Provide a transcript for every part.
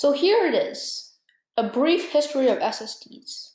So here it is, a brief history of SSDs.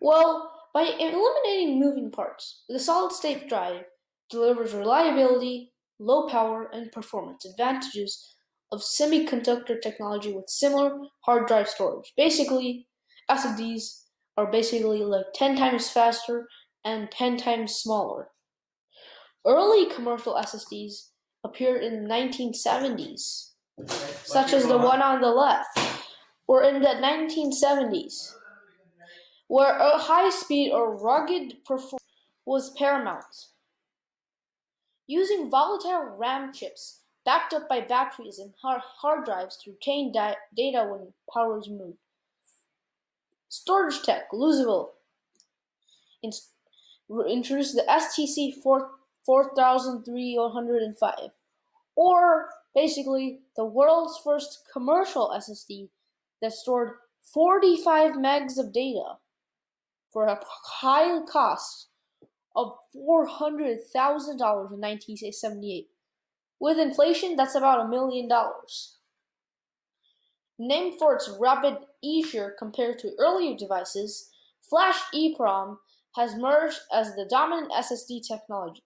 Well, by eliminating moving parts, the solid-state drive delivers reliability, low power, and performance advantages of semiconductor technology with similar hard drive storage. Basically, SSDs are basically like 10 times faster and 10 times smaller. Early commercial SSDs appeared in the 1970s, such as the one on the left, or in the 1970s, where a high-speed or rugged performance was paramount. Using volatile RAM chips backed up by batteries and hard drives to retain data when power is removed. Storage Tech, Louisville, introduced the STC 4305, or basically the world's first commercial SSD that stored 45 megs of data for a high cost of $400,000 in 1978. With inflation, that's about $1 million. Named for its rapid easier compared to earlier devices, Flash EEPROM has emerged as the dominant SSD technology.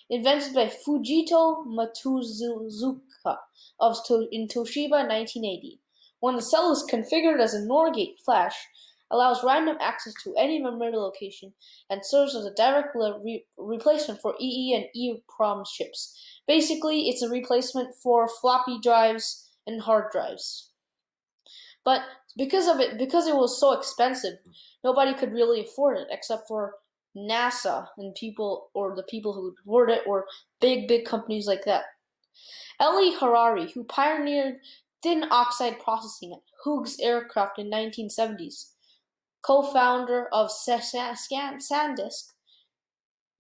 Invented by Fujito Matsuzuka in Toshiba in 1980, when the cell is configured as a NOR gate flash, allows random access to any memory location, and serves as a direct replacement for EE and EEPROM chips. Basically, it's a replacement for floppy drives and hard drives. But because it was so expensive, nobody could really afford it except for NASA and the people who afford it, or big companies like that. Eli Harari, who pioneered thin oxide processing at Hughes Aircraft in 1970s, co-founder of SanDisk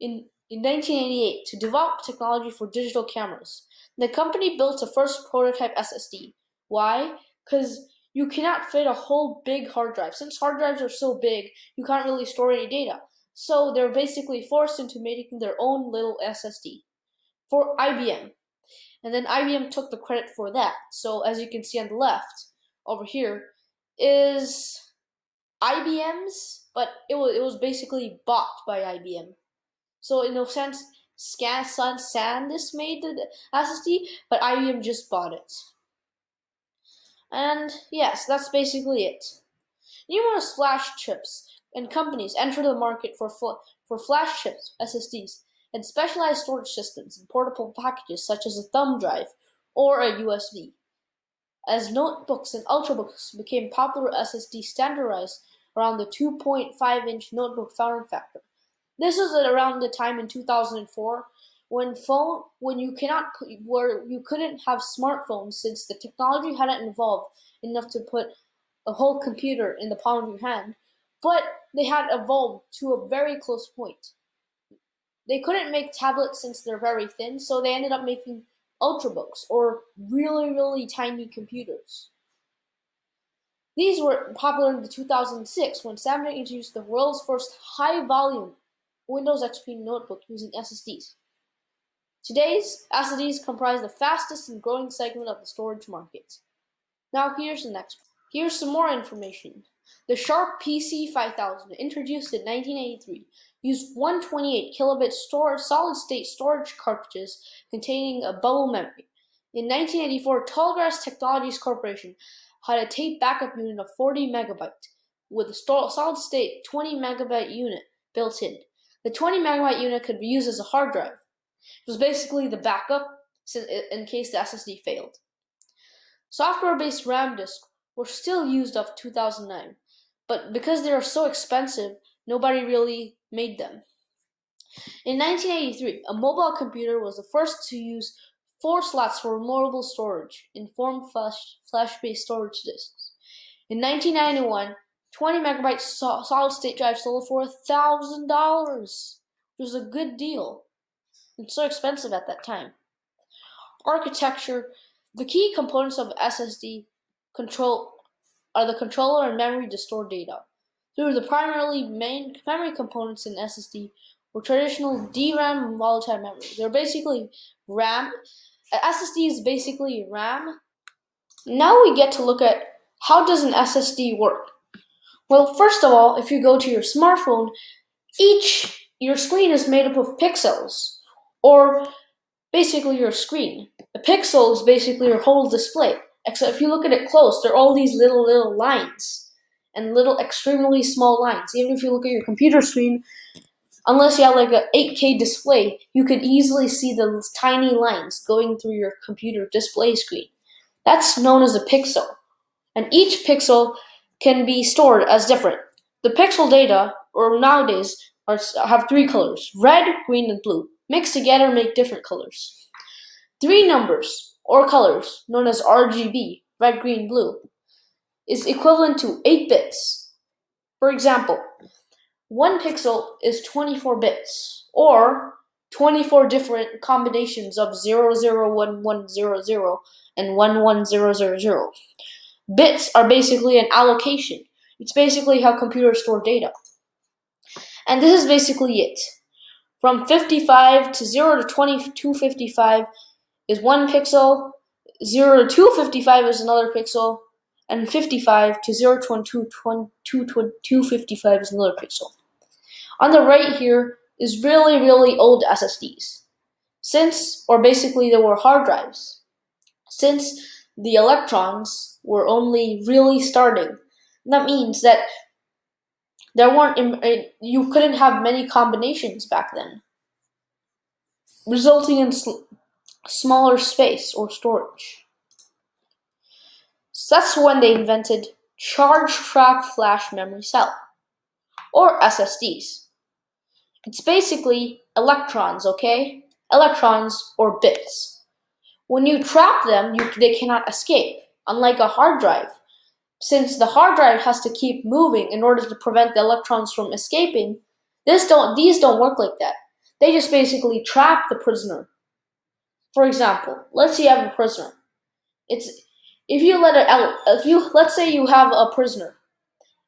in 1988 to develop technology for digital cameras. The company built a first prototype SSD. Why? Because you cannot fit a whole big hard drive. Since hard drives are so big, you can't really store any data. So they're basically forced into making their own little SSD for IBM. And then IBM took the credit for that. So as you can see on the left over here is IBM's, but it was basically bought by IBM. So in a sense, SanDisk made the SSD, but IBM just bought it. And yes, that's basically it. Numerous flash chips and companies enter the market for flash chips, SSDs, and specialized storage systems in portable packages such as a thumb drive or a USB. As notebooks and ultrabooks became popular, SSD standardized around the 2.5-inch notebook form factor. This was at around the time in 2004 when you couldn't have smartphones, since the technology hadn't evolved enough to put a whole computer in the palm of your hand, but they had evolved to a very close point. They couldn't make tablets since they're very thin, so they ended up making ultrabooks, or really tiny computers. These were popular in 2006 when Samsung introduced the world's first high-volume Windows XP notebook using SSDs. Today's SSDs comprise the fastest and growing segment of the storage market. Now here's some more information. The Sharp PC5000, introduced in 1983, used 128 kilobit solid-state storage cartridges containing a bubble memory. In 1984, Tallgrass Technologies Corporation had a tape backup unit of 40 megabyte with a solid-state 20 megabyte unit built in. The 20 megabyte unit could be used as a hard drive. It was basically the backup in case the SSD failed. Software-based RAM disks were still used up to 2009, but because they are so expensive, nobody really made them. In 1983, a mobile computer was the first to use 4 slots for removable storage in flash-based storage disks. In 1991, 20 megabyte solid-state drive sold for $1,000, which was a good deal. It's so expensive at that time. Architecture. The key components of SSD are the controller and memory to store data. Through the primarily main memory components in SSD were traditional DRAM and volatile memory. They're basically RAM. SSD is basically RAM Now we get to look at how does an SSD work. Well, first of all, if you go to your smartphone, your screen is made up of pixels, or basically your screen. The pixel is basically your whole display. Except if you look at it close, there are all these little lines and little extremely small lines. Even if you look at your computer screen, unless you have like an 8K display, you could easily see the tiny lines going through your computer display screen. That's known as a pixel. And each pixel can be stored as different. The pixel data, or nowadays, have three colors: red, green, and blue. Mixed together make different colors. Three numbers, or colors, known as RGB, red, green, blue, is equivalent to 8 bits. For example, one pixel is 24 bits, or 24 different combinations of 001100 and 11000. Bits are basically an allocation. It's basically how computers store data. And this is basically it. From 55 to 0 to 2255 is one pixel, 0 to 255 is another pixel, and 55 to 0 to 255 is another pixel. On the right here is really old SSDs. There were hard drives. Since the electrons were only really starting, that means that you couldn't have many combinations back then, resulting in smaller space or storage. So that's when they invented charge trap flash memory cell, or SSDs. It's basically electrons, okay? Electrons or bits. When you trap them, they cannot escape, unlike a hard drive. Since the hard drive has to keep moving in order to prevent the electrons from escaping, these don't work like that. They just basically trap the prisoner. For example, let's say you have a prisoner. Let's say you have a prisoner,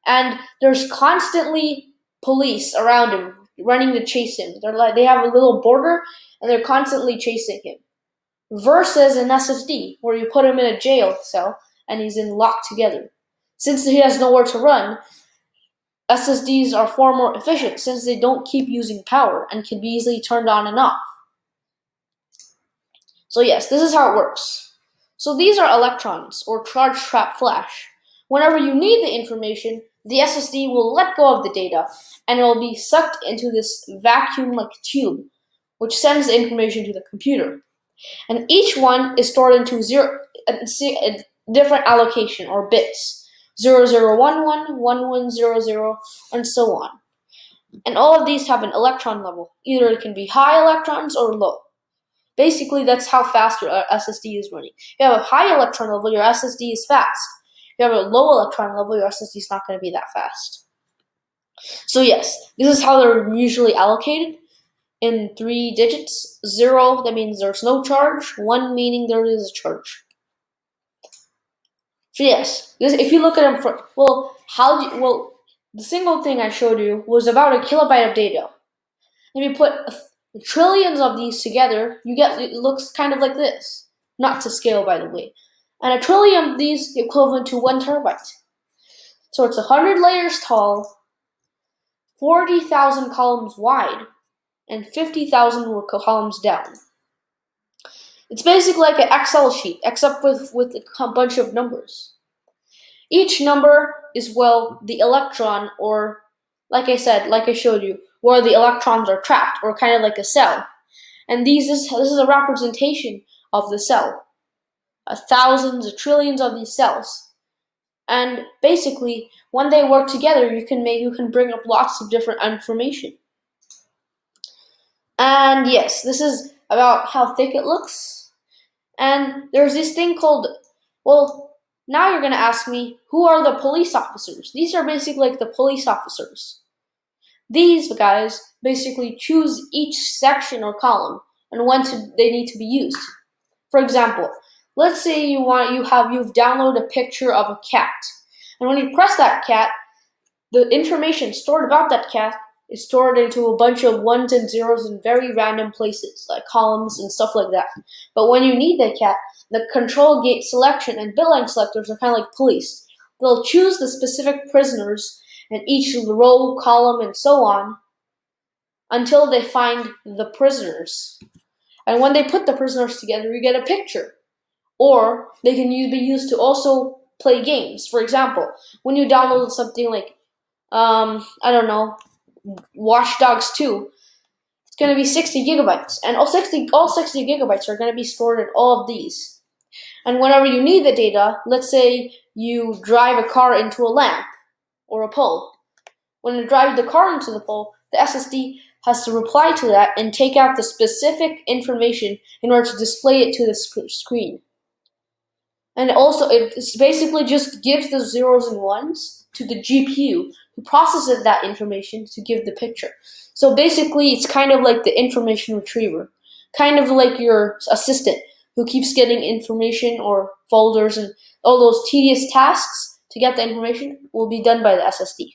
and there's constantly police around him, running to chase him. They have a little border, and they're constantly chasing him. Versus an SSD, where you put him in a jail cell, and he's locked together. Since he has nowhere to run, SSDs are far more efficient since they don't keep using power and can be easily turned on and off. So yes, this is how it works. So these are electrons, or charge trap flash. Whenever you need the information, the SSD will let go of the data, and it will be sucked into this vacuum-like tube, which sends the information to the computer. And each one is stored into a different allocation, or bits. 0011, 1100, and so on. And all of these have an electron level. Either it can be high electrons or low. Basically, that's how fast your SSD is running. If you have a high electron level, your SSD is fast. If you have a low electron level, your SSD is not going to be that fast. So yes, this is how they're usually allocated in 3 digits. 0, that means there's no charge. 1, meaning there is a charge. So yes, if you look at them the single thing I showed you was about a kilobyte of data. If you put trillions of these together, it looks kind of like this. Not to scale, by the way. And a trillion of these is equivalent to 1 terabyte. So it's 100 layers tall, 40,000 columns wide, and 50,000 columns down. It's basically like an Excel sheet, except with a bunch of numbers. Each number is, the electron, or like I showed you, where the electrons are trapped, or kind of like a cell. And this is a representation of the cell. Thousands of trillions of these cells. And basically, when they work together, you can bring up lots of different information. And yes, this is about how thick it looks. And there's this thing called, now you're going to ask me, who are the police officers? These are basically like the police officers. These guys basically choose each section or column and when they need to be used. For example, let's say you've downloaded a picture of a cat. And when you press that cat, the information stored about that cat is stored into a bunch of ones and zeros in very random places, like columns and stuff like that. But when you need that cat, the control gate selection and bit line selectors are kind of like police. They'll choose the specific prisoners in each row, column, and so on until they find the prisoners. And when they put the prisoners together, you get a picture. Or they can be used to also play games. For example, when you download something like, I don't know, Watch Dogs 2, it's going to be 60 gigabytes. And all 60 gigabytes are going to be stored in all of these. And whenever you need the data, let's say you drive a car into a lamp or a pole. When you drive the car into the pole, the SSD has to reply to that and take out the specific information in order to display it to the screen. And also, it basically just gives the zeros and ones to the GPU, who processes that information to give the picture. So basically, it's kind of like the information retriever, kind of like your assistant who keeps getting information or folders and all those tedious tasks to get the information will be done by the SSD.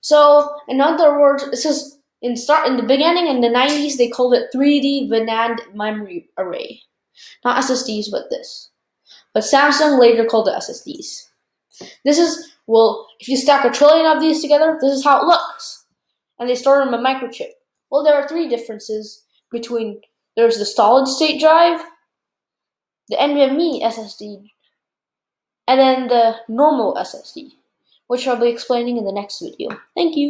So, in other words, this is in the beginning in the 90s they called it 3D VNAND memory array, not SSDs, but this. But Samsung later called it SSDs. This is, well, if you stack 1 trillion of these together, this is how it looks. And they store them in a microchip. Well, there are 3 differences between, there's the solid state drive, the NVMe SSD, and then the normal SSD, which I'll be explaining in the next video. Thank you.